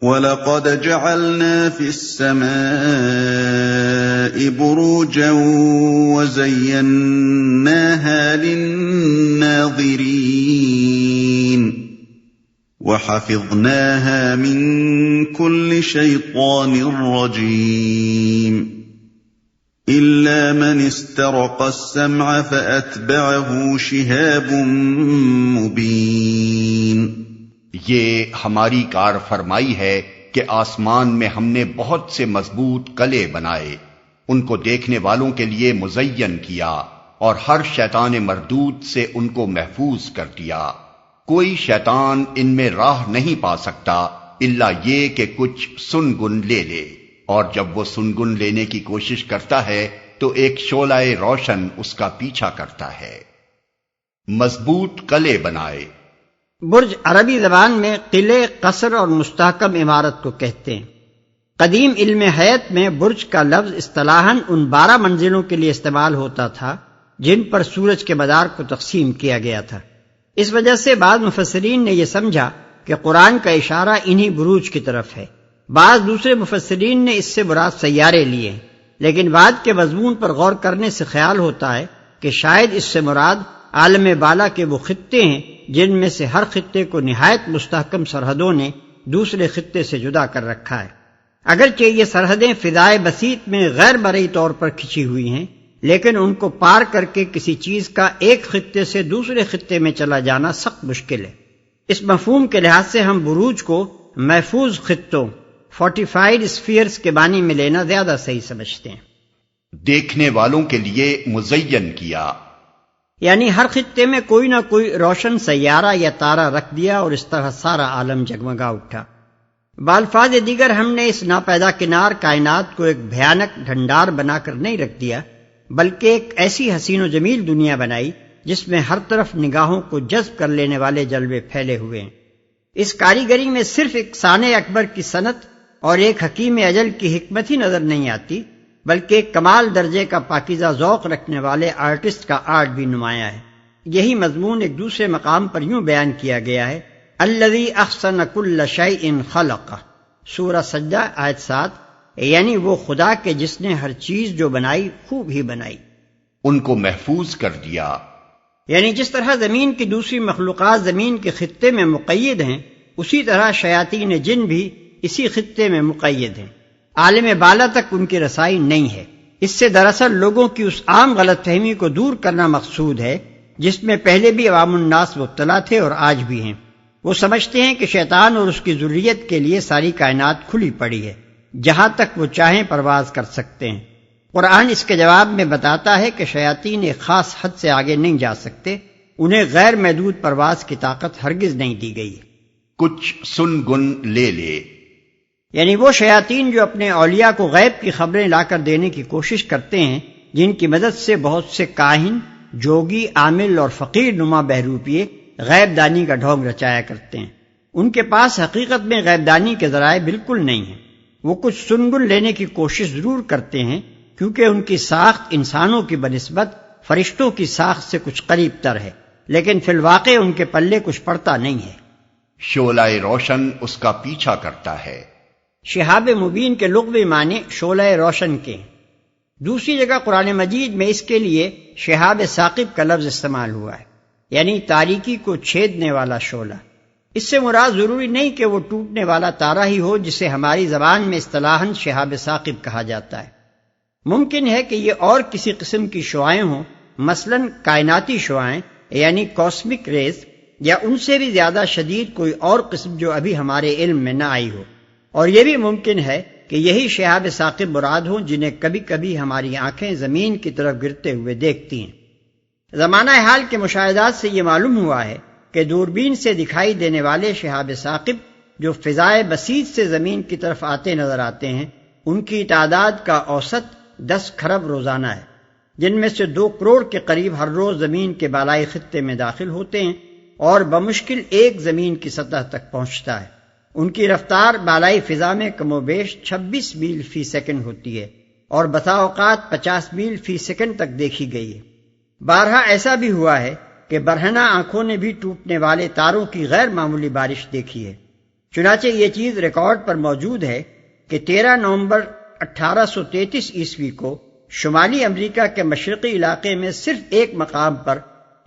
وَلَقَدْ جَعَلْنَا فِي السَّمَاءِ بُرُوجًا وَزَيَّنَّاهَا لِلنَّاظِرِينَ وَحَفِظْنَاهَا مِنْ كُلِّ شَيْطَانٍ رَجِيمٍ إِلَّا مَنِ اسْتَرَقَ السَّمْعَ فَأَتْبَعَهُ شِهَابٌ مُبِينٌ۔ یہ ہماری کار فرمائی ہے کہ آسمان میں ہم نے بہت سے مضبوط قلعے بنائے، ان کو دیکھنے والوں کے لیے مزین کیا اور ہر شیطان مردود سے ان کو محفوظ کر دیا۔ کوئی شیطان ان میں راہ نہیں پا سکتا الا یہ کہ کچھ سنگن لے لے، اور جب وہ سنگن لینے کی کوشش کرتا ہے تو ایک شعلہ روشن اس کا پیچھا کرتا ہے۔ مضبوط قلعے بنائے۔ برج عربی زبان میں قلعے، قصر اور مستحکم عمارت کو کہتے ہیں۔ قدیم علم حیات میں برج کا لفظ اصطلاحاً ان 12 منزلوں کے لیے استعمال ہوتا تھا جن پر سورج کے مدار کو تقسیم کیا گیا تھا۔ اس وجہ سے بعض مفسرین نے یہ سمجھا کہ قرآن کا اشارہ انہی بروج کی طرف ہے۔ بعض دوسرے مفسرین نے اس سے مراد سیارے لیے، لیکن بعد کے مضمون پر غور کرنے سے خیال ہوتا ہے کہ شاید اس سے مراد عالم بالا کے وہ خطے ہیں جن میں سے ہر خطے کو نہایت مستحکم سرحدوں نے دوسرے خطے سے جدا کر رکھا ہے۔ اگرچہ یہ سرحدیں فضائے بسیط میں غیر مرئی طور پر کھنچی ہوئی ہیں، لیکن ان کو پار کر کے کسی چیز کا ایک خطے سے دوسرے خطے میں چلا جانا سخت مشکل ہے۔ اس مفہوم کے لحاظ سے ہم بروج کو محفوظ خطوں، فورٹیفائیڈ اسفیئرز کے معنی میں لینا زیادہ صحیح سمجھتے ہیں۔ دیکھنے والوں کے لیے مزین کیا، یعنی ہر خطے میں کوئی نہ کوئی روشن سیارہ یا تارہ رکھ دیا اور اس طرح سارا عالم جگمگا اٹھا۔ بالفاظ دیگر ہم نے اس ناپیدا کنار کائنات کو ایک بھیانک ڈھنڈار بنا کر نہیں رکھ دیا، بلکہ ایک ایسی حسین و جمیل دنیا بنائی جس میں ہر طرف نگاہوں کو جذب کر لینے والے جلوے پھیلے ہوئے ہیں۔ اس کاریگری میں صرف ایک صانع اکبر کی صنعت اور ایک حکیم اجل کی حکمت ہی نظر نہیں آتی، بلکہ ایک کمال درجے کا پاکیزہ ذوق رکھنے والے آرٹسٹ کا آرٹ بھی نمایاں ہے۔ یہی مضمون ایک دوسرے مقام پر یوں بیان کیا گیا ہے، الذی احسن کل شیء خلقہ، سورہ سجدہ آیت 7، یعنی وہ خدا کے جس نے ہر چیز جو بنائی خوب ہی بنائی، ان کو محفوظ کر دیا۔ یعنی جس طرح زمین کی دوسری مخلوقات زمین کے خطے میں مقید ہیں، اسی طرح شیاطین جن بھی اسی خطے میں مقید ہیں، عالم بالا تک ان کی رسائی نہیں ہے۔ اس سے دراصل لوگوں کی اس عام غلط فہمی کو دور کرنا مقصود ہے جس میں پہلے بھی عوام الناس مبتلا تھے اور آج بھی ہیں۔ وہ سمجھتے ہیں کہ شیطان اور اس کی ذریت کے لیے ساری کائنات کھلی پڑی ہے، جہاں تک وہ چاہیں پرواز کر سکتے ہیں۔ قرآن اس کے جواب میں بتاتا ہے کہ شیاطین ایک خاص حد سے آگے نہیں جا سکتے، انہیں غیر محدود پرواز کی طاقت ہرگز نہیں دی گئی ہے۔ کچھ سنگن لے لے، یعنی وہ شیاطین جو اپنے اولیاء کو غیب کی خبریں لا کر دینے کی کوشش کرتے ہیں، جن کی مدد سے بہت سے کاہن، جوگی، عامل اور فقیر نما بہروپیے غیب دانی کا ڈھونگ رچایا کرتے ہیں، ان کے پاس حقیقت میں غیب دانی کے ذرائع بالکل نہیں ہیں۔ وہ کچھ سنگن لینے کی کوشش ضرور کرتے ہیں کیونکہ ان کی ساخت انسانوں کی بنسبت فرشتوں کی ساخت سے کچھ قریب تر ہے، لیکن فی الواقع ان کے پلے کچھ پڑتا نہیں ہے۔ شعلہ روشن اس کا پیچھا کرتا ہے۔ شہاب مبین کے لغوی معنی شعلہ روشن کے ہیں۔ دوسری جگہ قرآن مجید میں اس کے لیے شہاب ثاقب کا لفظ استعمال ہوا ہے، یعنی تاریکی کو چھیدنے والا شعلہ۔ اس سے مراد ضروری نہیں کہ وہ ٹوٹنے والا تارہ ہی ہو جسے ہماری زبان میں اصطلاحاً شہاب ثاقب کہا جاتا ہے۔ ممکن ہے کہ یہ اور کسی قسم کی شعائیں ہوں، مثلاً کائناتی شعائیں یعنی کاسمک ریز، یا ان سے بھی زیادہ شدید کوئی اور قسم جو ابھی ہمارے علم میں نہ آئی ہو۔ اور یہ بھی ممکن ہے کہ یہی شہاب ثاقب مراد ہوں جنہیں کبھی کبھی ہماری آنکھیں زمین کی طرف گرتے ہوئے دیکھتی ہیں۔ زمانہ حال کے مشاہدات سے یہ معلوم ہوا ہے کہ دوربین سے دکھائی دینے والے شہاب ثاقب جو فضائے بسیط سے زمین کی طرف آتے نظر آتے ہیں، ان کی تعداد کا اوسط 10 کھرب روزانہ ہے، جن میں سے 2 کروڑ کے قریب ہر روز زمین کے بالائی خطے میں داخل ہوتے ہیں اور بمشکل ایک زمین کی سطح تک پہنچتا ہے۔ ان کی رفتار بالائی فضا میں کم و بیش 26 میل فی سیکنڈ ہوتی ہے اور بسا اوقات 50 میل فی سیکنڈ تک دیکھی گئی ہے۔ بارہا ایسا بھی ہوا ہے کہ برہنہ آنکھوں نے بھی ٹوٹنے والے تاروں کی غیر معمولی بارش دیکھی ہے۔ چنانچہ یہ چیز ریکارڈ پر موجود ہے کہ 13 نومبر 1833 عیسوی کو شمالی امریکہ کے مشرقی علاقے میں صرف ایک مقام پر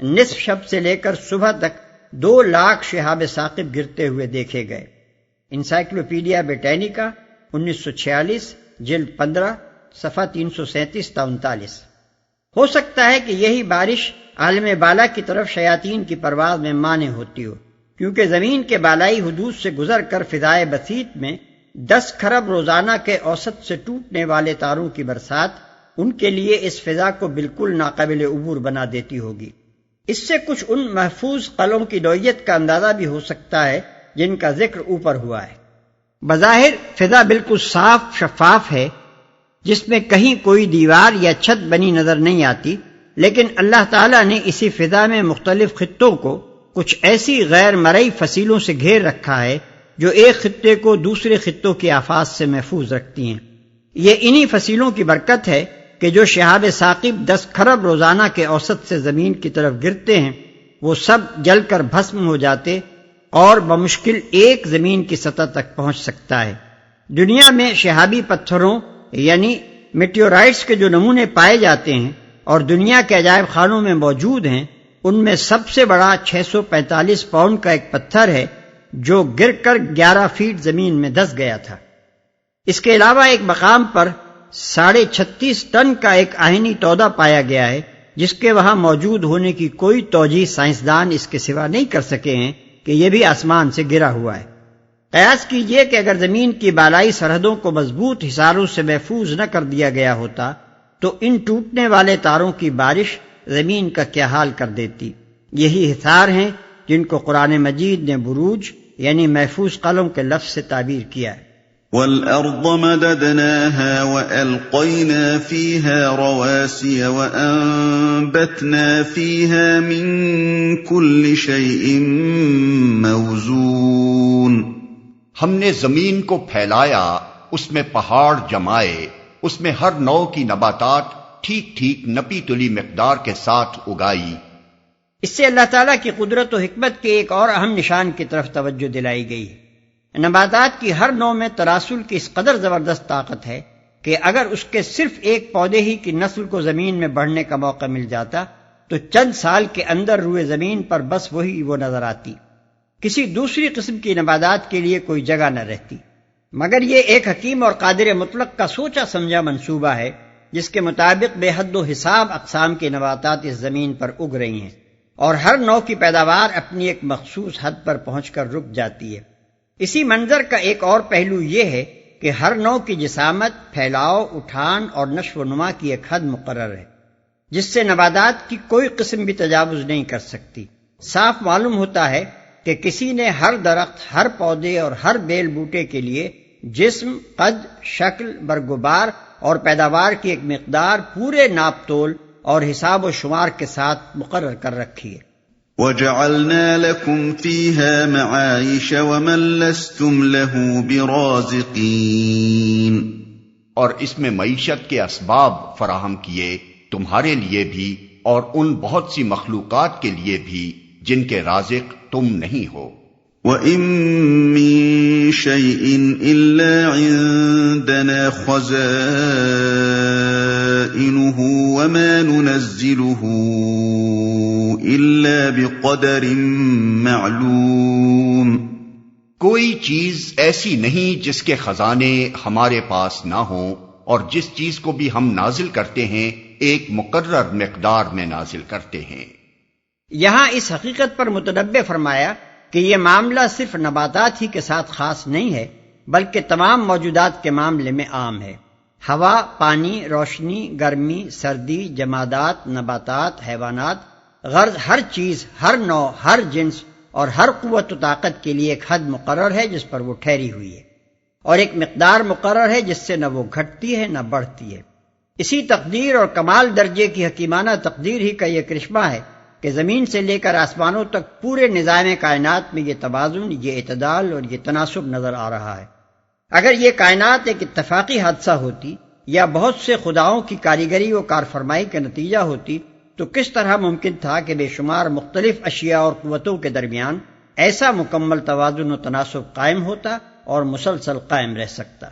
نصف شب سے لے کر صبح تک 2 لاکھ شہاب ثاقب گرتے ہوئے دیکھے گئے۔ انسائکلوپیڈیا بریٹینیکا 1946 جلد 15 صفحہ 337 تا 39۔ ہو سکتا ہے کہ یہی بارش عالم بالا کی طرف شیاطین کی پرواز میں مانع ہوتی ہو، کیونکہ زمین کے بالائی حدود سے گزر کر فضائے بسیط میں 10 کھرب روزانہ کے اوسط سے ٹوٹنے والے تاروں کی برسات ان کے لیے اس فضا کو بالکل ناقابل عبور بنا دیتی ہوگی۔ اس سے کچھ ان محفوظ قلعوں کی نوعیت کا اندازہ بھی ہو سکتا ہے جن کا ذکر اوپر ہوا ہے۔ بظاہر فضا بالکل صاف شفاف ہے، جس میں کہیں کوئی دیوار یا چھت بنی نظر نہیں آتی، لیکن اللہ تعالیٰ نے اسی فضا میں مختلف خطوں کو کچھ ایسی غیر مرئی فصیلوں سے گھیر رکھا ہے جو ایک خطے کو دوسرے خطوں کی آفات سے محفوظ رکھتی ہیں۔ یہ انہی فصیلوں کی برکت ہے کہ جو شہاب ثاقب 10 کھرب روزانہ کے اوسط سے زمین کی طرف گرتے ہیں وہ سب جل کر بھسم ہو جاتے اور بمشکل ایک زمین کی سطح تک پہنچ سکتا ہے۔ دنیا میں شہابی پتھروں یعنی میٹیورائٹس کے جو نمونے پائے جاتے ہیں اور دنیا کے عجائب خانوں میں موجود ہیں، ان میں سب سے بڑا 645 پاؤنڈ کا ایک پتھر ہے جو گر کر 11 فیٹ زمین میں دھس گیا تھا۔ اس کے علاوہ ایک مقام پر 36.5 ٹن کا ایک آہنی تودا پایا گیا ہے، جس کے وہاں موجود ہونے کی کوئی توجیہ سائنسدان اس کے سوا نہیں کر سکے ہیں کہ یہ بھی آسمان سے گرا ہوا ہے۔ قیاس کیجئے کہ اگر زمین کی بالائی سرحدوں کو مضبوط حصاروں سے محفوظ نہ کر دیا گیا ہوتا تو ان ٹوٹنے والے تاروں کی بارش زمین کا کیا حال کر دیتی۔ یہی حصار ہیں جن کو قرآن مجید نے بروج یعنی محفوظ قلعوں کے لفظ سے تعبیر کیا ہے۔ وَالْأَرْضَ مَدَدْنَاهَا وَأَلْقَيْنَا فِيهَا رَوَاسِيَ وَأَنبَتْنَا فِيهَا مِن كُلِّ شَيْءٍ مَّوْزُونٍ۔ ہم نے زمین کو پھیلایا، اس میں پہاڑ جمائے، اس میں ہر نوع کی نباتات ٹھیک ٹھیک نپی تلی مقدار کے ساتھ اگائی۔ اس سے اللہ تعالیٰ کی قدرت و حکمت کے ایک اور اہم نشان کی طرف توجہ دلائی گئی ہے۔ نباتات کی ہر نوع میں تراسل کی اس قدر زبردست طاقت ہے کہ اگر اس کے صرف ایک پودے ہی کی نسل کو زمین میں بڑھنے کا موقع مل جاتا تو چند سال کے اندر روئے زمین پر بس وہی وہ نظر آتی، کسی دوسری قسم کی نباتات کے لیے کوئی جگہ نہ رہتی۔ مگر یہ ایک حکیم اور قادر مطلق کا سوچا سمجھا منصوبہ ہے جس کے مطابق بے حد و حساب اقسام کی نباتات اس زمین پر اگ رہی ہیں اور ہر نوع کی پیداوار اپنی ایک مخصوص حد پر پہنچ کر رک جاتی ہے۔ اسی منظر کا ایک اور پہلو یہ ہے کہ ہر نوع کی جسامت، پھیلاؤ، اٹھان اور نشو و نما کی ایک حد مقرر ہے جس سے نباتات کی کوئی قسم بھی تجاوز نہیں کر سکتی۔ صاف معلوم ہوتا ہے کہ کسی نے ہر درخت، ہر پودے اور ہر بیل بوٹے کے لیے جسم، قد، شکل، برگوبار اور پیداوار کی ایک مقدار پورے ناپ تول اور حساب و شمار کے ساتھ مقرر کر رکھی ہے۔ وَجَعَلْنَا لَكُمْ فِيهَا مَعَايِشَ وَمَن لَّسْتُمْ لَهُ بِرَازِقِينَ، اور اس میں معیشت کے اسباب فراہم کیے تمہارے لیے بھی اور ان بہت سی مخلوقات کے لیے بھی جن کے رازق تم نہیں ہو۔ وَإِن مِّن شَيْءٍ إِلَّا عِندَنَا خَزَائِنُهُ وَمَا نُنَزِّلُهُ إِلَّا بِقَدَرٍ مَّعْلُومٍ۔ کوئی چیز ایسی نہیں جس کے خزانے ہمارے پاس نہ ہوں، اور جس چیز کو بھی ہم نازل کرتے ہیں ایک مقرر مقدار میں نازل کرتے ہیں۔ یہاں اس حقیقت پر متنبہ فرمایا کہ یہ معاملہ صرف نباتات ہی کے ساتھ خاص نہیں ہے بلکہ تمام موجودات کے معاملے میں عام ہے۔ ہوا، پانی، روشنی، گرمی، سردی، جمادات، نباتات، حیوانات، غرض ہر چیز، ہر نوع، ہر جنس اور ہر قوت و طاقت کے لیے ایک حد مقرر ہے جس پر وہ ٹھہری ہوئی ہے، اور ایک مقدار مقرر ہے جس سے نہ وہ گھٹتی ہے نہ بڑھتی ہے۔ اسی تقدیر اور کمال درجے کی حکیمانہ تقدیر ہی کا یہ کرشمہ ہے کہ زمین سے لے کر آسمانوں تک پورے نظام کائنات میں یہ توازن، یہ اعتدال اور یہ تناسب نظر آ رہا ہے۔ اگر یہ کائنات ایک اتفاقی حادثہ ہوتی یا بہت سے خداؤں کی کاریگری و کارفرمائی کا نتیجہ ہوتی تو کس طرح ممکن تھا کہ بے شمار مختلف اشیاء اور قوتوں کے درمیان ایسا مکمل توازن و تناسب قائم ہوتا اور مسلسل قائم رہ سکتا۔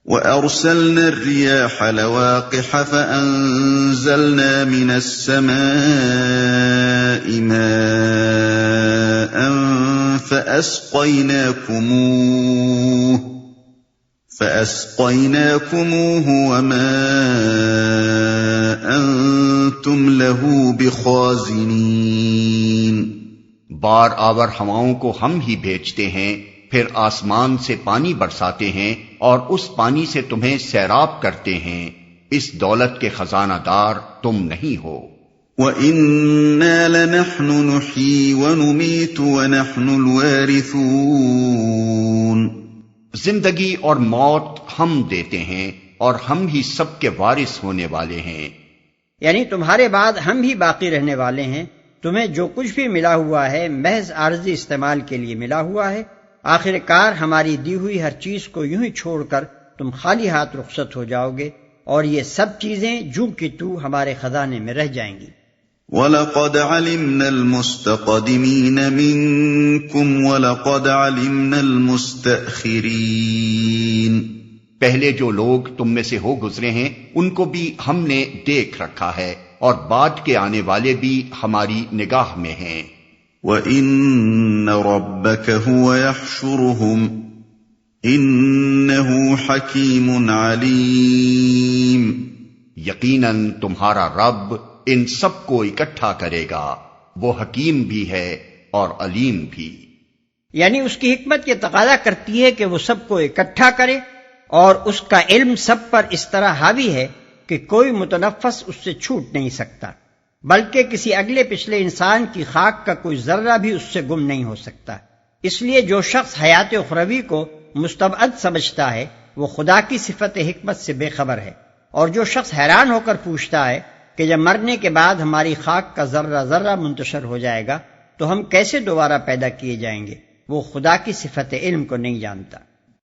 وَأَرْسَلْنَا الرِّيَاحَ لَوَاقِحَ فَأَنزَلْنَا مِنَ السَّمَاءِ مَاءً فَأَسْقَيْنَاكُمُوهُ وَمَا أَنْتُمْ لَهُ بِخَازِنِينَ۔ بار آور ہواؤں کو ہم ہی بھیجتے ہیں، پھر آسمان سے پانی برساتے ہیں اور اس پانی سے تمہیں سیراب کرتے ہیں۔ اس دولت کے خزانہ دار تم نہیں ہو۔ وَإِنَّا لَنَحْنُ نُحْيِي وَنُمِيتُ وَنَحْنُ الْوَارِثُونَ۔ زندگی اور موت ہم دیتے ہیں اور ہم ہی سب کے وارث ہونے والے ہیں۔ یعنی تمہارے بعد ہم ہی باقی رہنے والے ہیں، تمہیں جو کچھ بھی ملا ہوا ہے محض عارضی استعمال کے لیے ملا ہوا ہے، آخر کار ہماری دی ہوئی ہر چیز کو یوں ہی چھوڑ کر تم خالی ہاتھ رخصت ہو جاؤ گے، اور یہ سب چیزیں جوں کی تو ہمارے خزانے میں رہ جائیں گی۔ وَلَقَدْ عَلِمْنَا الْمُسْتَقْدِمِينَ مِنْكُمْ وَلَقَدْ عَلِمْنَا الْمُسْتَأْخِرِينَ۔ پہلے جو لوگ تم میں سے ہو گزرے ہیں ان کو بھی ہم نے دیکھ رکھا ہے، اور بعد کے آنے والے بھی ہماری نگاہ میں ہیں۔ وَإِنَّ رَبَّكَ هُوَ يَحْشُرُهُمْ إِنَّهُ حَكِيمٌ عَلِيمٌ۔ یقیناً تمہارا رب ان سب کو اکٹھا کرے گا، وہ حکیم بھی ہے اور علیم بھی۔ یعنی اس کی حکمت یہ تقاضا کرتی ہے کہ وہ سب کو اکٹھا کرے، اور اس کا علم سب پر اس طرح حاوی ہے کہ کوئی متنفس اس سے چھوٹ نہیں سکتا، بلکہ کسی اگلے پچھلے انسان کی خاک کا کوئی ذرہ بھی اس سے گم نہیں ہو سکتا۔ اس لیے جو شخص حیات اخروی کو مستبعد سمجھتا ہے وہ خدا کی صفت حکمت سے بے خبر ہے، اور جو شخص حیران ہو کر پوچھتا ہے کہ جب مرنے کے بعد ہماری خاک کا ذرہ ذرہ منتشر ہو جائے گا تو ہم کیسے دوبارہ پیدا کیے جائیں گے، وہ خدا کی صفت علم کو نہیں جانتا۔